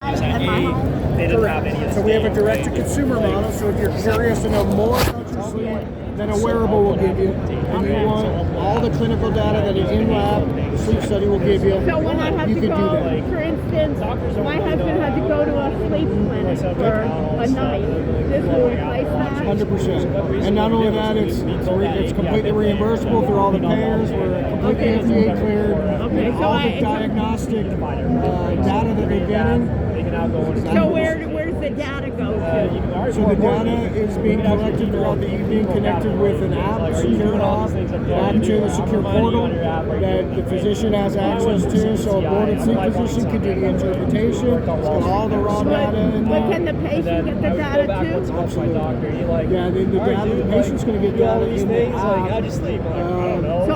They didn't have any of this. So we have a direct-to-consumer model, so if you're curious to know more about your sleep, then a wearable will give you. And you want all the clinical data that an in-lab sleep study will give you. So when I have you to could go, do that. for instance, my husband had to go to a sleep clinic for a night. This will replace that? 100%. And not only that, it's completely reimbursable through all the payers. We're completely FDA cleared. Okay, so All the diagnostic data that they're getting. So where's the data go to? So the data is being collected throughout the evening, connected with an app, secure app, back to the secure portal that the physician has access to. So a boarded sleep physician can do the interpretation. It's got all the raw data in there. But can the patient get the data too? Absolutely. Yeah, the patient's going to get data in the app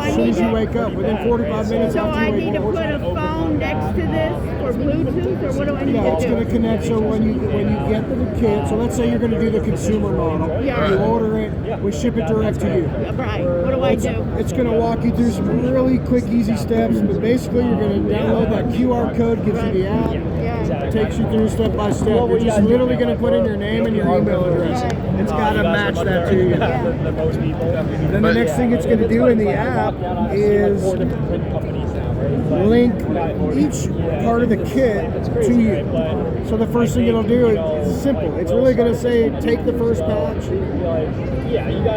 as soon as you wake up, within 45 minutes So after I you need wake to up. put a phone next to this for Bluetooth, or what do I need Yeah, to it's do? going to connect. So when you get the kit, so let's say you're going to do the consumer model. Yeah. You order it, we ship it direct to you. Right. What do I do? It's going to walk you through some really quick, easy steps. But basically, you're going to download that QR code, gives you the app, Yeah. takes you through step by step. You're just literally going to put in your name and your email address. It's got to match that to you. Then the next thing it's going to do in the app is link each part of the kit to you. So the first thing it'll do is simple. It's really going to say, take the first patch,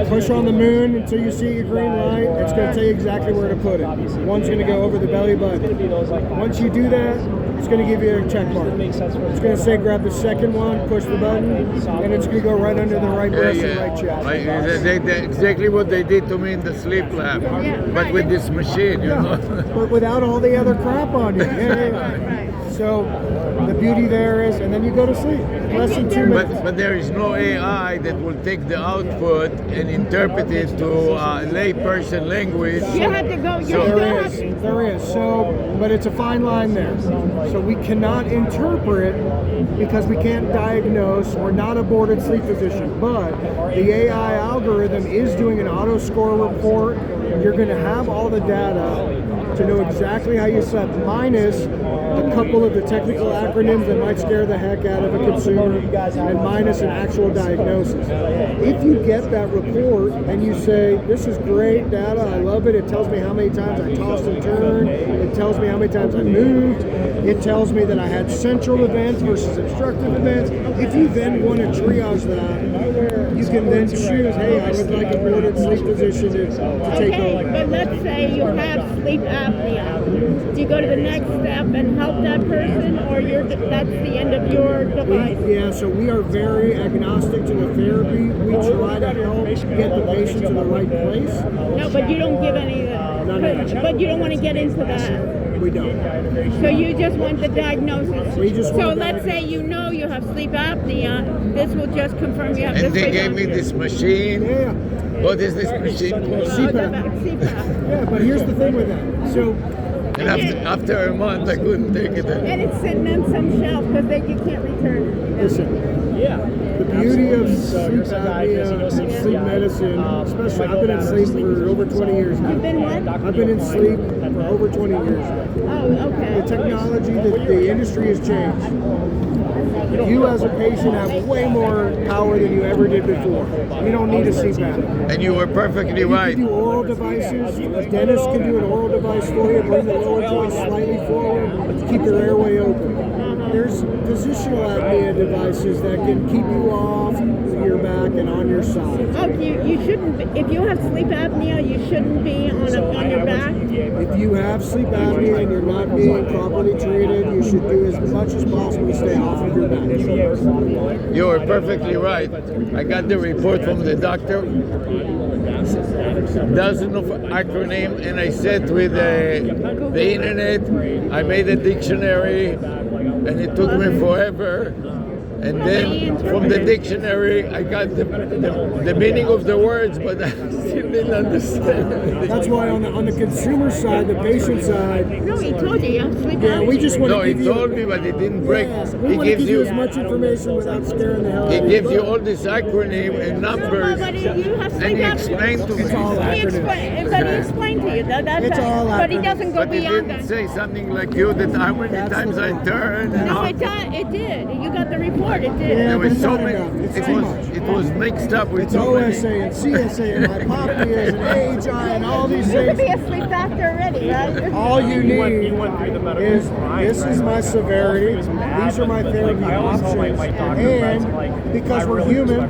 push on the moon until you see your green light. It's going to tell you exactly where to put it. One's going to go over the belly button. Once you do that, it's going to give you a check mark. It's going to say grab the second one, push the button, and it's going to go right under the right breast and right chest. They exactly what they did to me in the sleep lab, but with this machine, you know. But without all the other crap on you. So the beauty there is, and then you go to sleep. Less than 2 minutes. But there is no AI that will take the output and interpret it to layperson language. You have to go. There is. So, but it's a fine line there. So we cannot interpret because we can't diagnose. We're not a boarded sleep physician, but the AI algorithm is doing an auto score report. You're going to have all the data to know exactly how you slept, minus a couple of the technical acronyms that might scare the heck out of a consumer, and minus an actual diagnosis. If you get that report and you say, this is great data, I love it, it tells me how many times I tossed and turned, it tells me how many times I moved, it tells me that I had central events versus obstructive events. If you then want to triage that, you can then choose, hey, I would like a boarded sleep physician to take over. But let's say you have sleep apnea. Do you go to the next step and help that person, or that's the end of your device? Yeah, so we are very agnostic to the therapy. We try to help get the patient to the right place. No, but you don't give any of that. But you don't want to get into that. We don't. So you just want the diagnosis. We just want so the let's say you know you have sleep apnea. This will just confirm you have And this. they gave me this machine. Yeah. What is this machine called? CPAP. Yeah, but here's the thing with that. So, And after a month, I couldn't take it anymore. And it's sitting on some shelf because you can't return it. listen. The beauty of sleep apnea and sleep medicine, especially, I've been in sleep for over 20 years now. You've been what? I've been in sleep for over 20 years now. Oh, okay. The technology, the industry has changed. You as a patient have way more power than you ever did before. You don't need a CPAP. And you were perfectly You right. can do oral devices. A dentist can do an oral device for you, bring the lower joint slightly forward, keep your airway open. There's positional apnea devices that can keep you off your back and on your side. Oh, you shouldn't. If you have sleep apnea, you shouldn't be on your back. If you have sleep apnea and you're not being properly treated, you should do as much as possible to stay off of your back. You were perfectly right. I got the report from the doctor. Dozen of acronym, and I sat with the internet. I made a dictionary, and it took me forever And then from the dictionary, I got the meaning of the words, but I still didn't understand. That's why on the consumer side, the patient side, No, he told you. You have to sleep yeah, we just want No, to he give you. told me, but he didn't break. Yeah, we He want to gives give you you as much information without scaring the hell out he of you. gives you all this acronym and numbers, But you have and sleep he apnea. explained to me. It's all He acronyms. explained, but he explained to you that. It's all but he acronyms. doesn't go But he beyond didn't that. say something like you that how many That's times the I point. turn and No, how. it did. You got the report. It did. Yeah, There but was it's so not many. enough. It's too much. It was mixed up with It's so many. OSA and CSA and hypopias and AHI and all these You could things. be a sleep doctor already, right? All you need is this is my severity, these are my therapy options, and because we're human,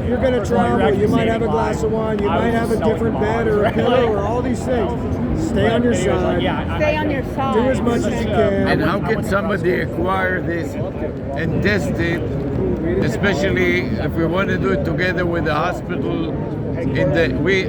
you're going to travel, you might have a glass of wine, you might have a different bed or a pillow or all these things. Stay on your side, Stay on your side. do as much as you can. And how can somebody acquire this and test it, especially if we want to do it together with the hospital? We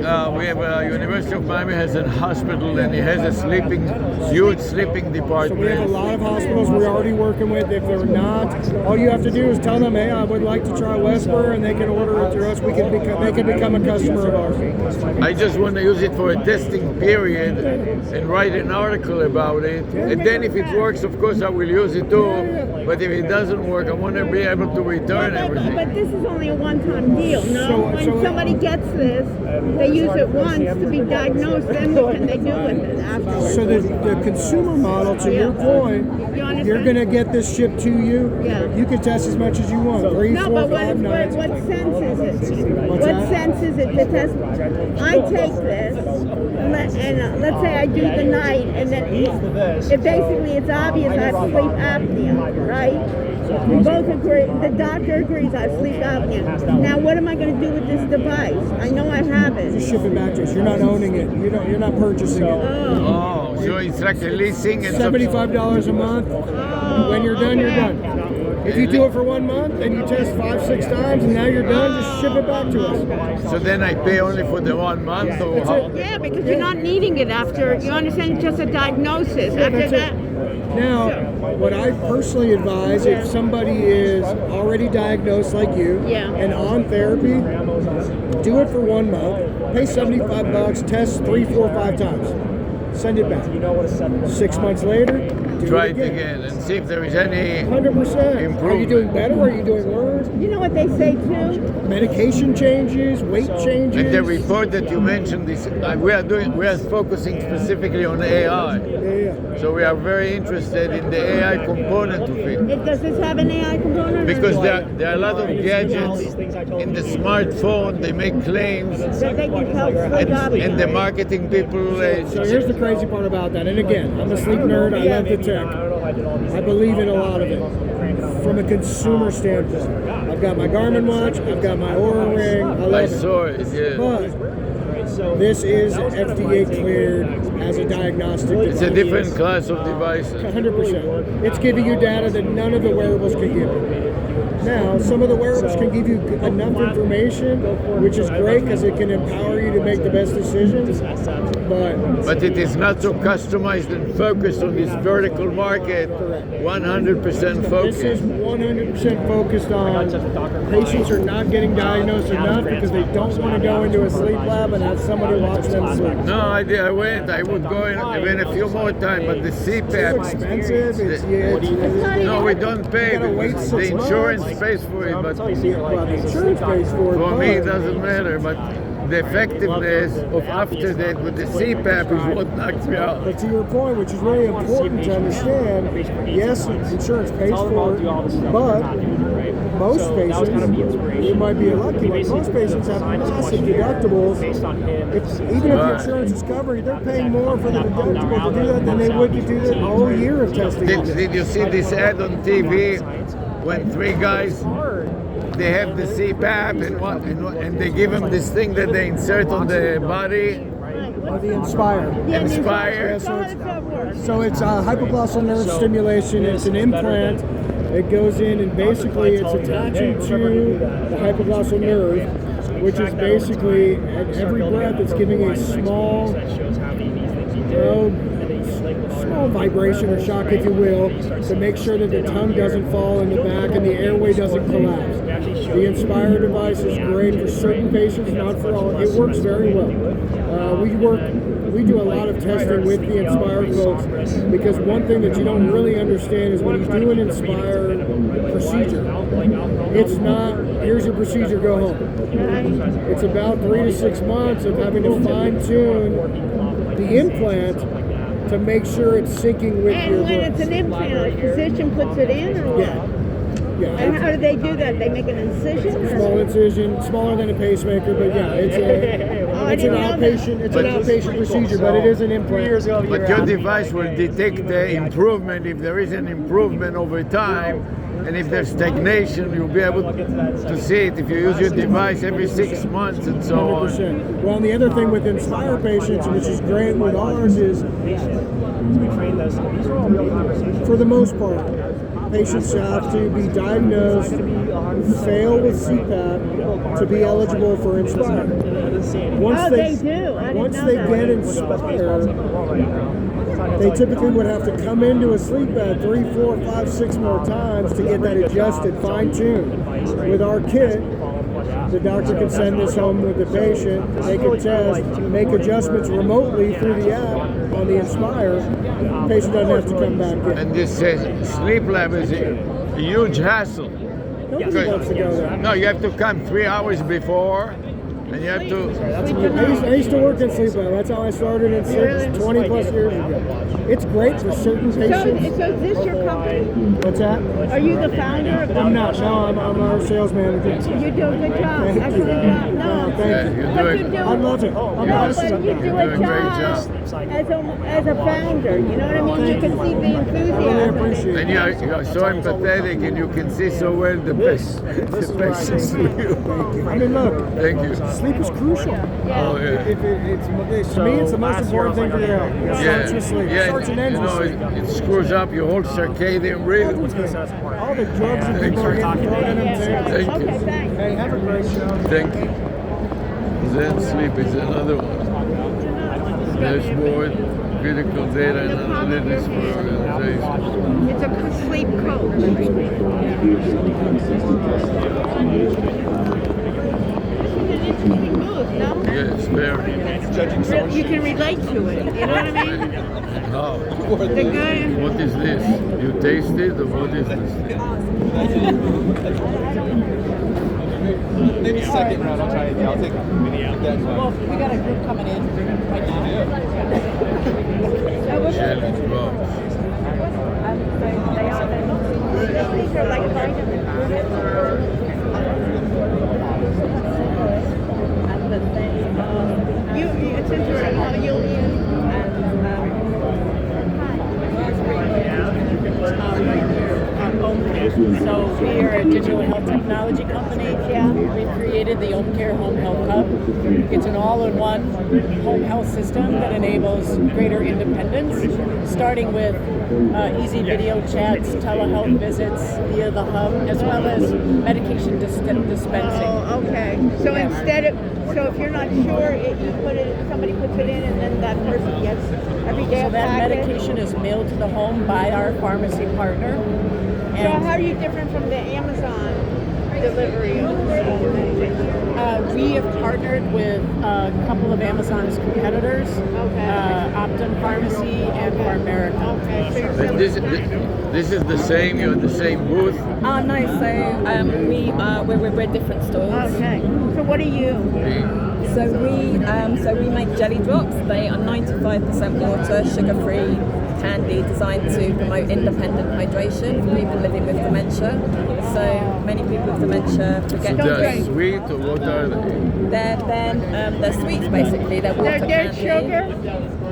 have University of Miami has a hospital and it has a huge sleeping So we have a department. lot of hospitals we're already working with. If they're not, all you have to do is tell them, hey, I would like to try Westboro, and they can order it through us. They can become a customer of ours. I just want to use it for a testing period and write an article about it. And then if it works, of course, I will use it too. But if it doesn't work, I want to be able to return But everything. this is only a one-time deal, no? So- When so- somebody gets this, they use it once to be diagnosed, then what can they do with it afterwards? So the consumer model, to your point, You understand? you're going to get this shipped to you. Yeah. You can test as much as you want. 3, No, 4, but 5 nights. what sense is it? What's What that? sense is it to test? I take this, and let's say I do the night, and then it basically it's obvious I have sleep apnea, right? We both agree. The doctor agrees I have sleep apnea. Now, what am I going to do with this device? I know I have it. Just ship it back to us. You're not owning it. You're not purchasing it. Oh. Oh, so it's like a leasing and $75 a month. When you're done, you're done. If you do it for 1 month and you test 5, 6 times and now you're done, just ship it back to us. So then I pay only for the 1 month, or That's how? it. Yeah, because you're not needing it after. You understand? It's just a diagnosis. After That's that. it. Now, what I personally advise, if somebody is already diagnosed like you Yeah. and on therapy, do it for 1 month, pay $75, test 3, 4, 5 times, send it back. 6 months later, do Try it it again and see if there is any 100%. Are you improvement. doing better? Are you doing worse? You know what they say too? Medication changes, weight changes. And the report that you mentioned is we are focusing specifically on AI. Yeah. So we are very interested in the AI component of it. Does this have an AI component? Because there are a lot of gadgets in the smartphone, they make claims, that they can help sleep apnea. and the marketing people. So here's the crazy part about that. And again, I'm a sleep nerd. I love the tech. I believe in a lot of it. From a consumer standpoint, I've got my Garmin watch. I've got my Oura ring. I love I it. saw it, yeah. But this is FDA cleared as a diagnostic device. It's a different class of devices. 100%. It's giving you data that none of the wearables can give you. Now, some of the wearables can give you enough information, which is great because it can empower you to make the best decisions. But But it is not so customized and focused on this vertical market, 100% this is focused. 100% focused on patients are not getting diagnosed enough because they don't want to go into a sleep lab and have somebody watch them sleep. No, I went. I would go in even a few more times, but the It's CPAP. expensive. It's No, we don't pay. You gotta wait Because 6 the insurance months. pays for it, but well, the insurance pays for it. for me it but- doesn't matter. But the effectiveness of after that with the CPAP is what knocks me out. But to your point, which is really important to understand, yes, insurance pays for it, but most patients, you might be lucky, but most patients have massive deductibles. Even if the insurance is covering, they're paying more for the deductible to do that than they would to do that a whole year of testing. Did you see this ad on TV when 3 guys they have the CPAP and they give them this thing that they insert on the body? Or the Inspire. Inspire. Yeah, so How it's- does that work? So it's hypoglossal nerve stimulation. It's an implant. It goes in and basically it's attaching to the hypoglossal nerve, which is basically at every breath it's giving a small vibration or shock, if you will, to make sure that the tongue doesn't fall in the back and the airway doesn't collapse. The Inspire device is great for certain patients, not for all. It works very well. We do a lot of testing with the Inspire folks, because one thing that you don't really understand is when you do an Inspire procedure, it's not, here's your procedure, go home. It's about 3 to 6 months of having to fine tune the implant to make sure it's syncing with And your when it's voice. an implant, a physician puts it in or what? Yeah. And how do they do that? They make an incision? or- Small incision, smaller than a pacemaker, but yeah, it's an outpatient procedure, but it is an implant. But your device will detect the improvement if there is an improvement over time, and if there's stagnation, you'll be able to see it if you use your device every 6 months and so on. 100%. Well, and the other thing with Inspire patients, which is great with ours, is for the most part, patients have to be diagnosed, fail with CPAP to be eligible for Inspire. Oh, they do. I didn't Once know they that. get Inspire, they typically would have to come into a sleep bed 3, 4, 5, 6 more times to get that adjusted, fine-tuned. With our kit, the doctor can send this home with the patient, they can test, make adjustments remotely through the app on the Inspire. The patient doesn't have to come back in. And this sleep lab is a huge hassle. Nobody wants to go there. No, you have to come 3 hours before, and you have to. I used to work in sleep lab. That's how I started in sleep 20 plus years ago. It's great for certain So, patients. so is this your company? What's that? Are you the founder of I'm the not. No, I'm our sales manager. You do a good job. Thank you. Excellent job. No, No, thank you. You're but doing- you do. I love it. I'm No, passionate but you about do it. a You're doing a great job job. as a founder. You know what I mean? You can see the I really enthusiasm. appreciate And it. you're so empathetic, and you can see so well the best patients for you. I mean, look, Thank you. sleep is crucial. Oh yeah. To me, it's the most important thing for your health. It starts with sleep. It Yeah, starts and ends you with know, sleep. it screws up your whole circadian rhythm. All the drugs that people are getting thrown in them too. Thank you. Okay, thanks. Hey, have a great show. Thank you. Zen sleep is another one. Dashboard, critical data and analytics for organization. It's a sleep coach. Interesting booth, no? Yes, very. You can relate to it. You know what I mean? How? The guy. What is this? You taste it, or what is this? Maybe second round. I'll try it. Yeah, I'll take that one. Well, we got a group coming in right now. Challenge box. These are like vitamins. It's interesting how you'll So we are a digital health technology company. Yeah. We've created the Home Care Home Health Hub. It's an all-in-one home health system that enables greater independence, starting with easy video chats, telehealth visits via the hub, as well as medication dispensing. Oh, okay. So so if you're not sure, you put it, somebody puts it in, and then that person gets every day So a that packet. medication is mailed to the home by our pharmacy partner. So how are you different from the Amazon delivery of medication? We have partnered with a couple of Amazon's competitors, Okay. Optum Pharmacy and Pharmerica. Okay. So you're And this is the same. You're in the same booth. No, so we're different stores. okay. So what are you? So we make jelly drops. They are 95% water, sugar-free candy designed to promote independent hydration for people living with dementia. So many people with dementia forget Don't to They're drink. sweet, or what are they? They're sweets basically. They're water There's candy. sugar?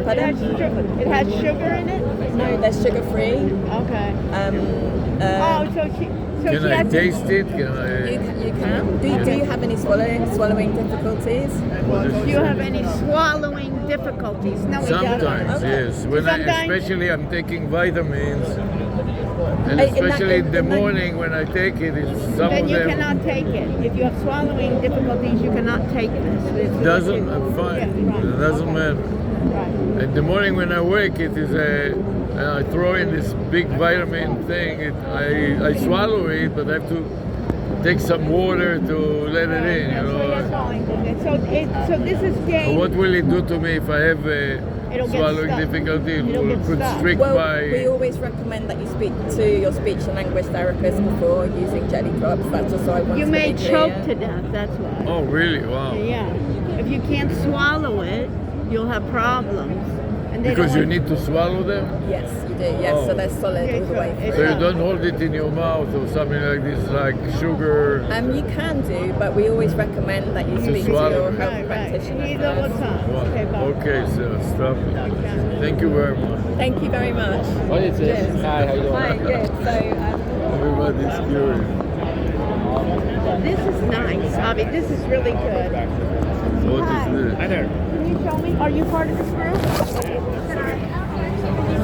It Pardon? has sugar. It has sugar in it? No, they're sugar-free. Okay. Um, So Can she I has taste it? Can you I? can. Do you have any swallowing difficulties? Do you have any swallowing difficulties? No, we don't. Sometimes, yes. When Sometimes- especially I'm taking vitamins, and In that- especially in the in that- morning when I take it, it's some Then of you them cannot take it. If you have swallowing difficulties, you cannot take this. doesn't. I'm fine. Yeah, right. It doesn't matter. In the morning when I wake, it is and I throw in this big vitamin thing. I swallow it, but I have to take some water to let it in. You know. So this is game. What will it do to me if I have It'll get swallowing stuck. difficulty? It It'll will get could stuck. strict Well, my. we always recommend that you speak to your speech and language therapist before using jelly drops. That's just so I want You to may be choke clear. to death, that's why. Oh, really? Wow. Yeah. If you can't swallow it, you'll have problems. And they Because don't you want- need to swallow them? Yes, you do. Yes, Oh. so they're solid all the way It's So through. you don't hold it in your mouth or something like this, like sugar. You can do, but we always recommend that you To speak to swallow. your health Right. practitioner You know what's first. on. Okay, bye. Okay, so stop it. Thank you very much. Thank you very much. What is it? Cheers. Hi, how you doing? Hi, good. So, Everybody's curious. This is nice, Avi. This is really good. What Hi. is this? Hi there. Can you show me? Are you part of this group?